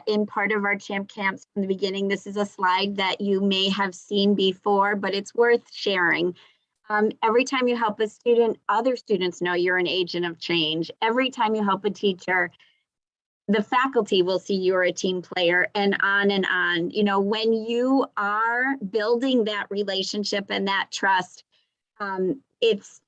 in part of our Champ Camps from the beginning, this is a slide that you may have seen before, but it's worth sharing. Every time you help a student, other students know you're an agent of change. Every time you help a teacher, the faculty will see you're a team player, and on and on. You know, when you are building that relationship and that trust, it's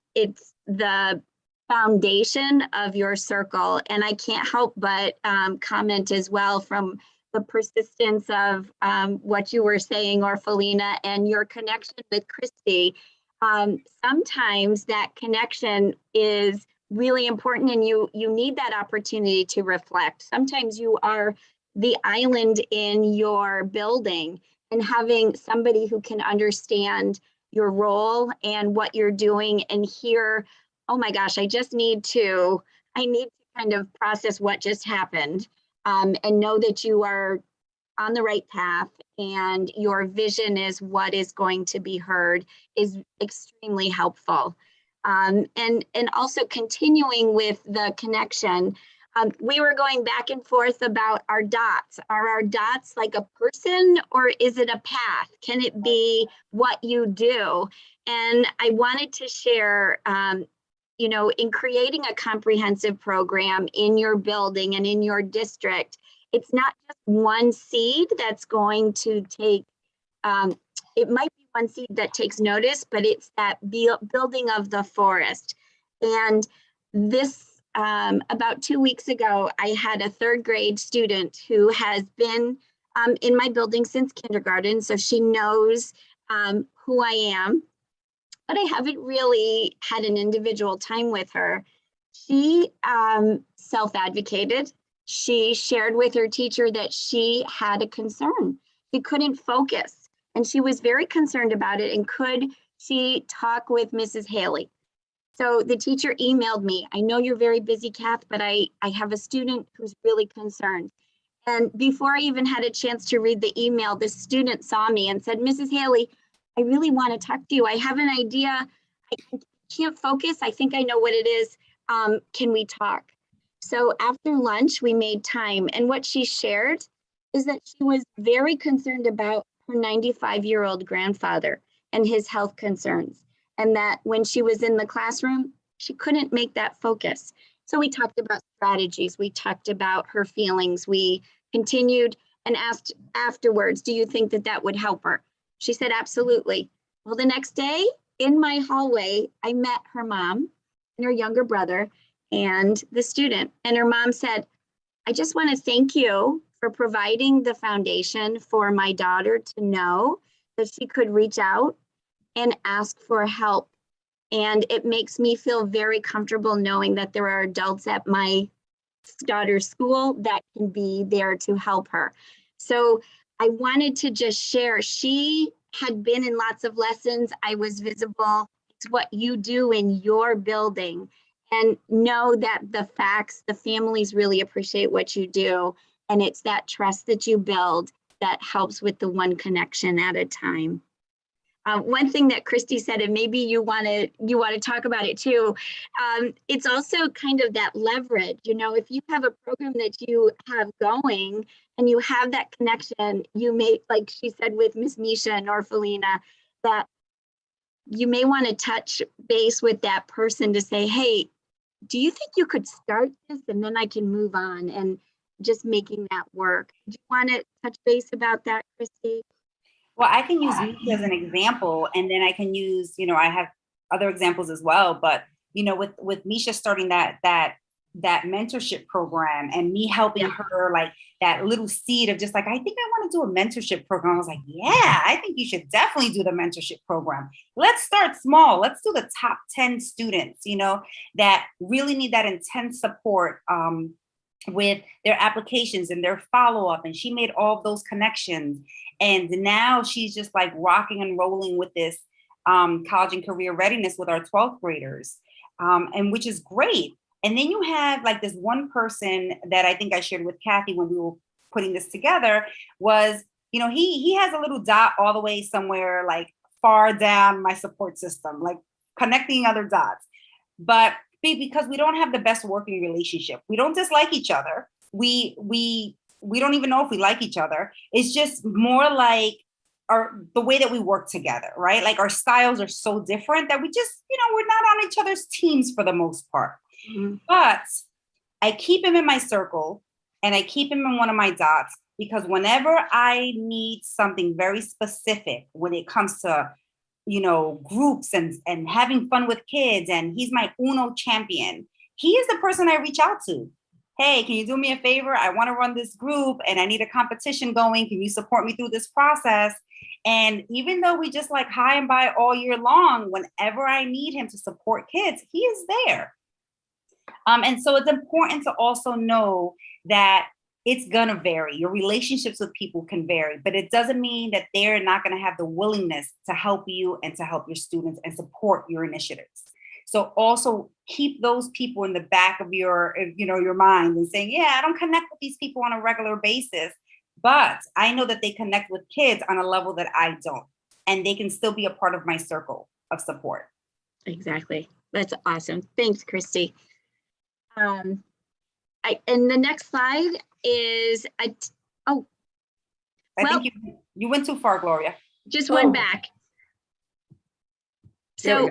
the foundation of your circle. And I can't help but comment as well from the persistence of what you were saying, Orphalina, and your connection with Christy. Sometimes that connection is really important, and you need that opportunity to reflect. Sometimes you are the island in your building, and having somebody who can understand your role and what you're doing and hear, oh my gosh, I need to kind of process what just happened, and know that you are on the right path and your vision is what is going to be heard is extremely helpful. And also continuing with the connection, we were going back and forth about our dots. Are our dots like a person, or is it a path? Can it be what you do? And I wanted to share, you know, in creating a comprehensive program in your building and in your district, it's not just one seed that's going to take, it might be one seed that takes notice, but it's that building of the forest. And this, about 2 weeks ago, I had a third grade student who has been in my building since kindergarten, so she knows who I am, but I haven't really had an individual time with her. She self-advocated. She shared with her teacher that she had a concern. She couldn't focus, and she was very concerned about it. And could she talk with Mrs. Haley? So the teacher emailed me, I know you're very busy, Kath, but I have a student who's really concerned. And before I even had a chance to read the email, the student saw me and said, Mrs. Haley, I really want to talk to you. I have an idea. I can't focus. I think I know what it is. Can we talk? So after lunch, we made time. And what she shared is that she was very concerned about her 95-year-old grandfather and his health concerns. And that when she was in the classroom, she couldn't make that focus. So we talked about strategies. We talked about her feelings. We continued and asked afterwards, do you think that that would help her? She said, absolutely. Well, the next day in my hallway, I met her mom and her younger brother and the student. And her mom said, I just want to thank you for providing the foundation for my daughter to know that she could reach out and ask for help. And it makes me feel very comfortable knowing that there are adults at my daughter's school that can be there to help her. So I wanted to just share, she had been in lots of lessons. I was visible. It's what you do in your building. And know that the families really appreciate what you do. And it's that trust that you build that helps with the one connection at a time. One thing that Christy said, and maybe you want to talk about it too, it's also kind of that leverage. You know, if you have a program that you have going and you have that connection, you may, like she said with Miss Misha and Orphalina, that you may want to touch base with that person to say, hey, do you think you could start this and then I can move on, and just making that work. Do you want to touch base about that, Christy? Well, I can use Misha as an example, and then I can use, I have other examples as well. But with Misha starting that mentorship program, and me helping her, like that little seed of just like, I think I want to do a mentorship program. I was like, yeah, I think you should definitely do the mentorship program. Let's start small. Let's do the top 10 students, that really need that intense support with their applications and their follow-up. And she made all of those connections. And now she's just like rocking and rolling with this college and career readiness with our 12th graders, and which is great. And then you have like this one person that I think I shared with Kathy when we were putting this together was, he has a little dot all the way somewhere like far down my support system, like connecting other dots. But because we don't have the best working relationship, we don't dislike each other. We don't even know if we like each other. It's just more like the way that we work together, right? Like our styles are so different that we just, we're not on each other's teams for the most part. Mm-hmm. But I keep him in my circle and I keep him in one of my dots, because whenever I need something very specific when it comes to, groups and having fun with kids, and he's my Uno champion, he is the person I reach out to. Hey, can you do me a favor? I want to run this group and I need a competition going. Can you support me through this process? And even though we just like high and by all year long, whenever I need him to support kids, he is there. And so it's important to also know that it's going to vary. Your relationships with people can vary, but it doesn't mean that they're not going to have the willingness to help you and to help your students and support your initiatives. So also keep those people in the back of your mind and saying, yeah, I don't connect with these people on a regular basis, but I know that they connect with kids on a level that I don't, and they can still be a part of my circle of support. Exactly. That's awesome. Thanks, Christy. And the next slide is, I think you went too far, Gloria. Just one back. So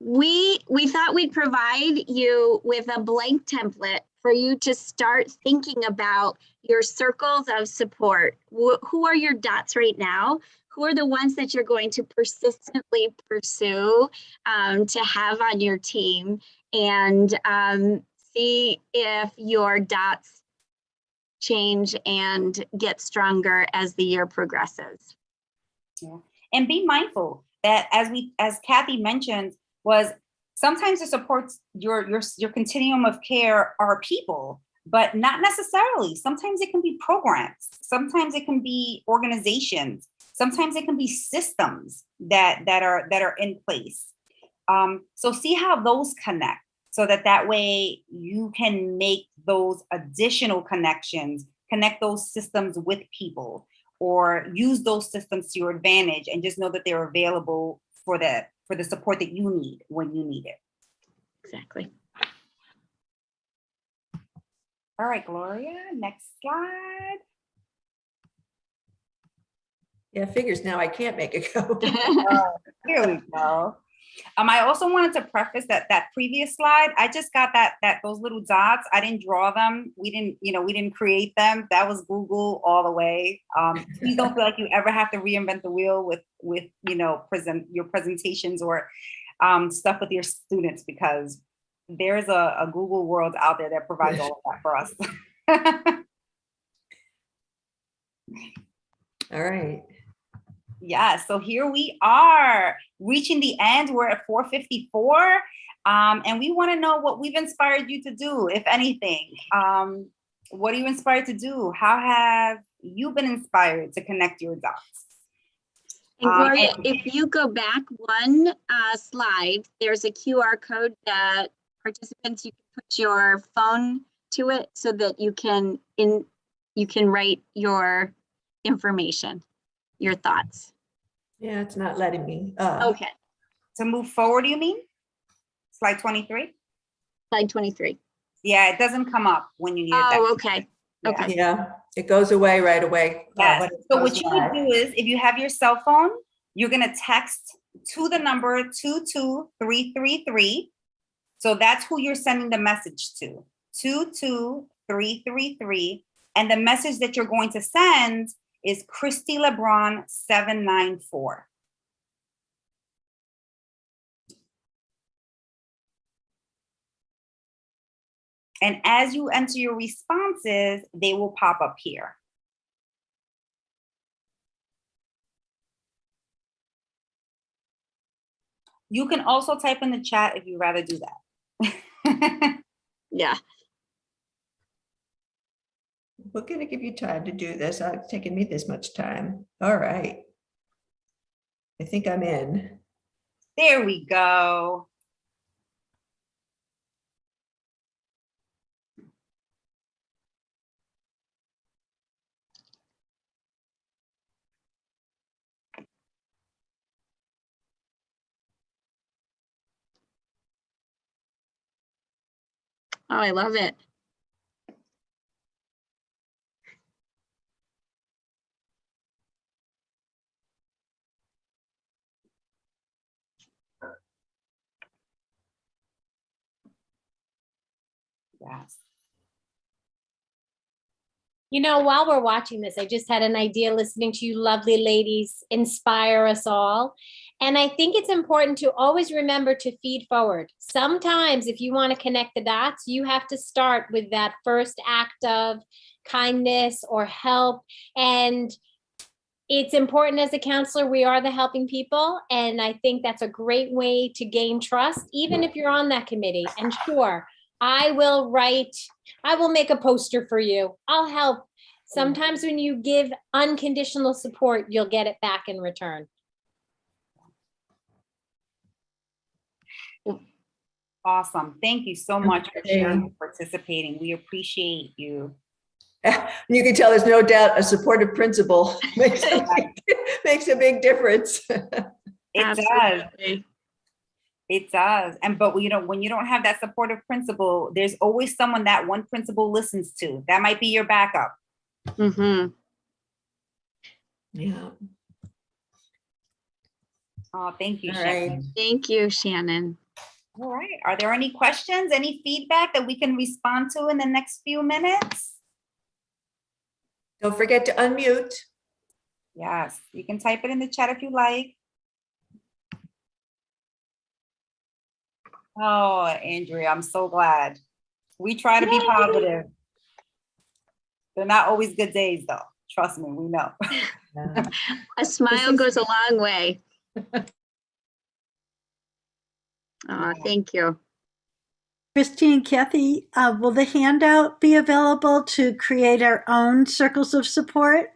we thought we'd provide you with a blank template for you to start thinking about your circles of support. Who are your dots right now? Who are the ones that you're going to persistently pursue to have on your team? And see if your dots change and get stronger as the year progresses. Yeah. And be mindful that as Kathy mentioned, was sometimes the supports your continuum of care are people, but not necessarily. Sometimes it can be programs. Sometimes it can be organizations. Sometimes it can be systems that are in place. So see how those connect, so that way you can make those additional connections, connect those systems with people, or use those systems to your advantage, and just know that they're available for the support that you need when you need it. Exactly. All right, Gloria, next slide. Yeah, figures now I can't make it go. Here we go. I also wanted to preface that previous slide, I just got those little dots. I didn't draw them. We didn't create them. That was Google all the way. Please don't feel like you ever have to reinvent the wheel with your presentations or stuff with your students, because there's a Google world out there that provides all of that for us. All right. Yeah, so here we are reaching the end. We're at 4:54, and we want to know what we've inspired you to do, if anything. What are you inspired to do? How have you been inspired to connect your dots? And Gloria, if you go back one slide, there's a QR code that participants, you can put your phone to it so that you can write your information, your thoughts. Yeah, it's not letting me. Okay, To move forward, you mean? Slide 23? slide 23. Yeah, it doesn't come up when you need it. Oh, okay. Yeah. Okay. Yeah, it goes away right away. Yes. when it So goes what you live. would do is, if you have your cell phone, you're gonna text to the number 22333. So that's who you're sending the message to, 22333. And the message that you're going to send is Christy LeBron 794. And as you enter your responses, they will pop up here. You can also type in the chat if you'd rather do that. Yeah. We're going to give you time to do this. It's taken me this much time. All right. I think I'm in. There we go. Oh, I love it. Yes. You know, while we're watching this, I just had an idea listening to you lovely ladies inspire us all. And I think it's important to always remember to feed forward. Sometimes if you want to connect the dots, you have to start with that first act of kindness or help. And it's important as a counselor, we are the helping people. And I think that's a great way to gain trust, even if you're on that committee. And sure, I will make a poster for you. I'll help. Sometimes when you give unconditional support, you'll get it back in return. Awesome. Thank you so much for sharing and participating. We appreciate you. You can tell there's no doubt a supportive principal makes a big difference. It does. It does. But when you don't have that supportive principal, there's always someone that one principal listens to. That might be your backup. Mm-hmm. Yeah. Oh, thank you, All Shannon. right. Thank you, Shannon. All right. Are there any questions, any feedback that we can respond to in the next few minutes? Don't forget to unmute. Yes, you can type it in the chat if you like. Oh, Andrea, I'm so glad. We try to be positive. They're not always good days, though. Trust me, we know. A smile goes a long way. Oh, thank you. Christine, Kathy, will the handout be available to create our own circles of support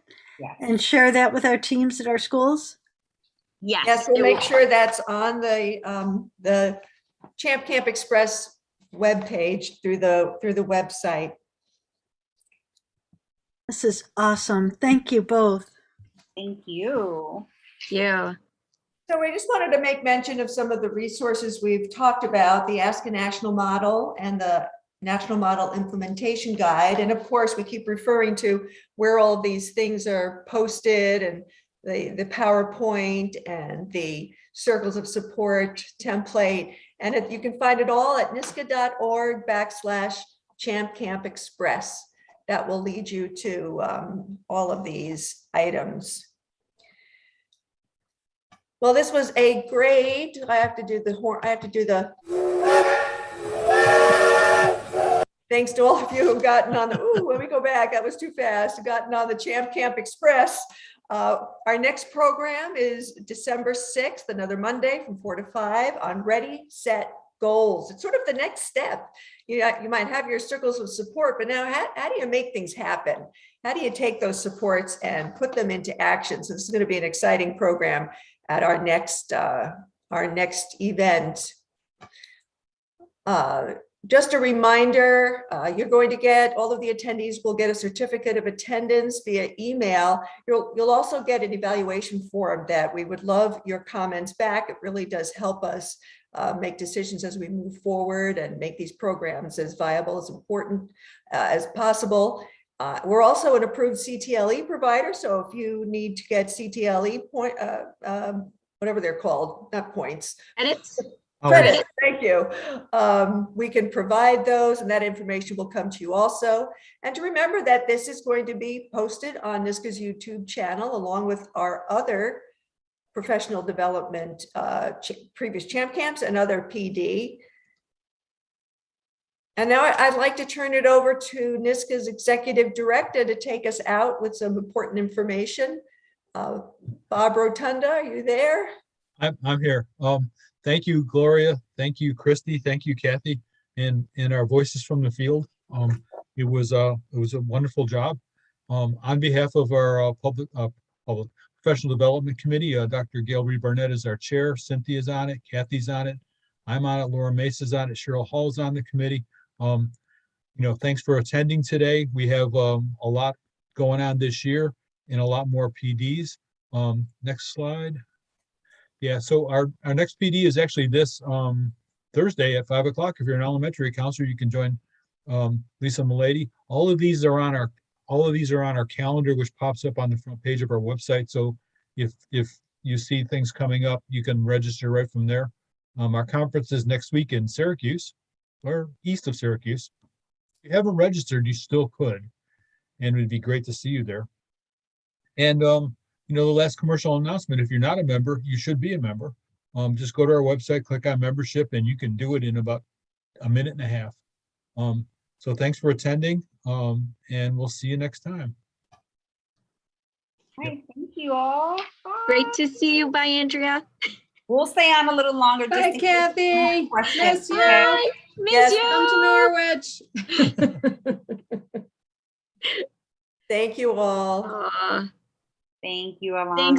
and share that with our teams at our schools? Yes. Yes, we'll make sure that's on the Champ Camp Express webpage through the website. This is awesome. Thank you both. Thank you. Yeah. So we just wanted to make mention of some of the resources we've talked about, the Ask a National Model and the National Model Implementation Guide. And of course, we keep referring to where all these things are posted, and the PowerPoint and the circles of support template. And you can find it all at nisca.org/Champ Camp Express. That will lead you to all of these items. Well, this was a great, I have to do the thanks to all of you who've gotten on the, let me go back, that was too fast, gotten on the Champ Camp Express. Our next program is December 6th, another Monday from 4 to 5 on Ready, Set, Goals. It's sort of the next step. You might have your circles of support, but now how do you make things happen? How do you take those supports and put them into action? So this is going to be an exciting program at our next event. Just a reminder, you're going to get, all of the attendees will get a certificate of attendance via email. You'll also get an evaluation form that we would love your comments back. It really does help us make decisions as we move forward and make these programs as viable, as important as possible. We're also an approved CTLE provider, so if you need to get CTLE point, whatever they're called, not points. Edits. Credit, thank you. We can provide those, and that information will come to you also. And to remember that this is going to be posted on NYSCA's YouTube channel, along with our other professional development, previous champ camps and other PD. And now I'd like to turn it over to NYSCA's executive director to take us out with some important information. Bob Rotunda, are you there? I'm here. Thank you, Gloria. Thank you, Christy. Thank you, Kathy, and our voices from the field. It was a wonderful job. On behalf of our public professional development committee, Dr. Gail Reed Barnett is our chair. Cynthia's on it. Kathy's on it. I'm on it. Laura Mesa's on it. Cheryl Hall's on the committee. Thanks for attending today. We have a lot going on this year and a lot more PDs. Next slide. Yeah, so our next PD is actually this Thursday at 5 o'clock. If you're an elementary counselor, you can join Lisa Milady. All of these are on our calendar, which pops up on the front page of our website. So if you see things coming up, you can register right from there. Our conference is next week in Syracuse, or east of Syracuse. If you haven't registered, you still could, and it'd be great to see you there. And the last commercial announcement, if you're not a member, you should be a member. Just go to our website, click on membership, and you can do it in about a minute and a half. So thanks for attending, and we'll see you next time. Hi, thank you all. Bye. Great to see you. Bye, Andrea. We'll stay on a little longer. Bye, Kathy. Miss you. Bye. Miss you. Come to Norwich. Thank you all. Thank you, Alana. Thanks.